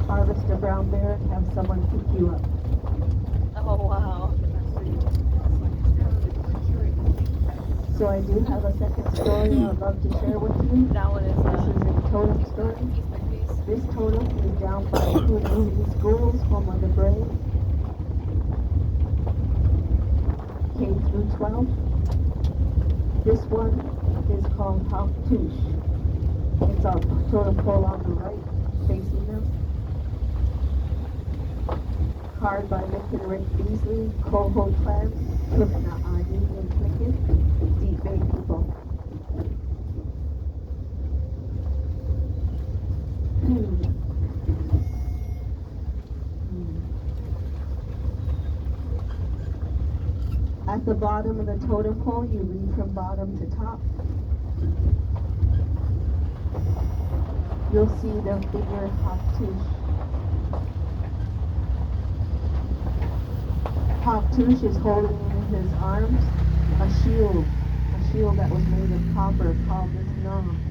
harvest a brown bear, have someone pick you up. Oh, wow. So I do have a second story I'd love to share with you. That one is, This is a totem story. This totem is down by Puna City Schools, home of the brave. K through 12. This one is called Hop Touche. It's our totem pole on the right, facing them. Card by Mick and Rick Beasley, Coho Clan, Kukna Ani and Klickin, Deep Bay people. At the bottom of the totem pole, you read from bottom to top. You'll see the figure Hop Touche. Hop Touche is holding in his arms a shield that was made of copper called the tram.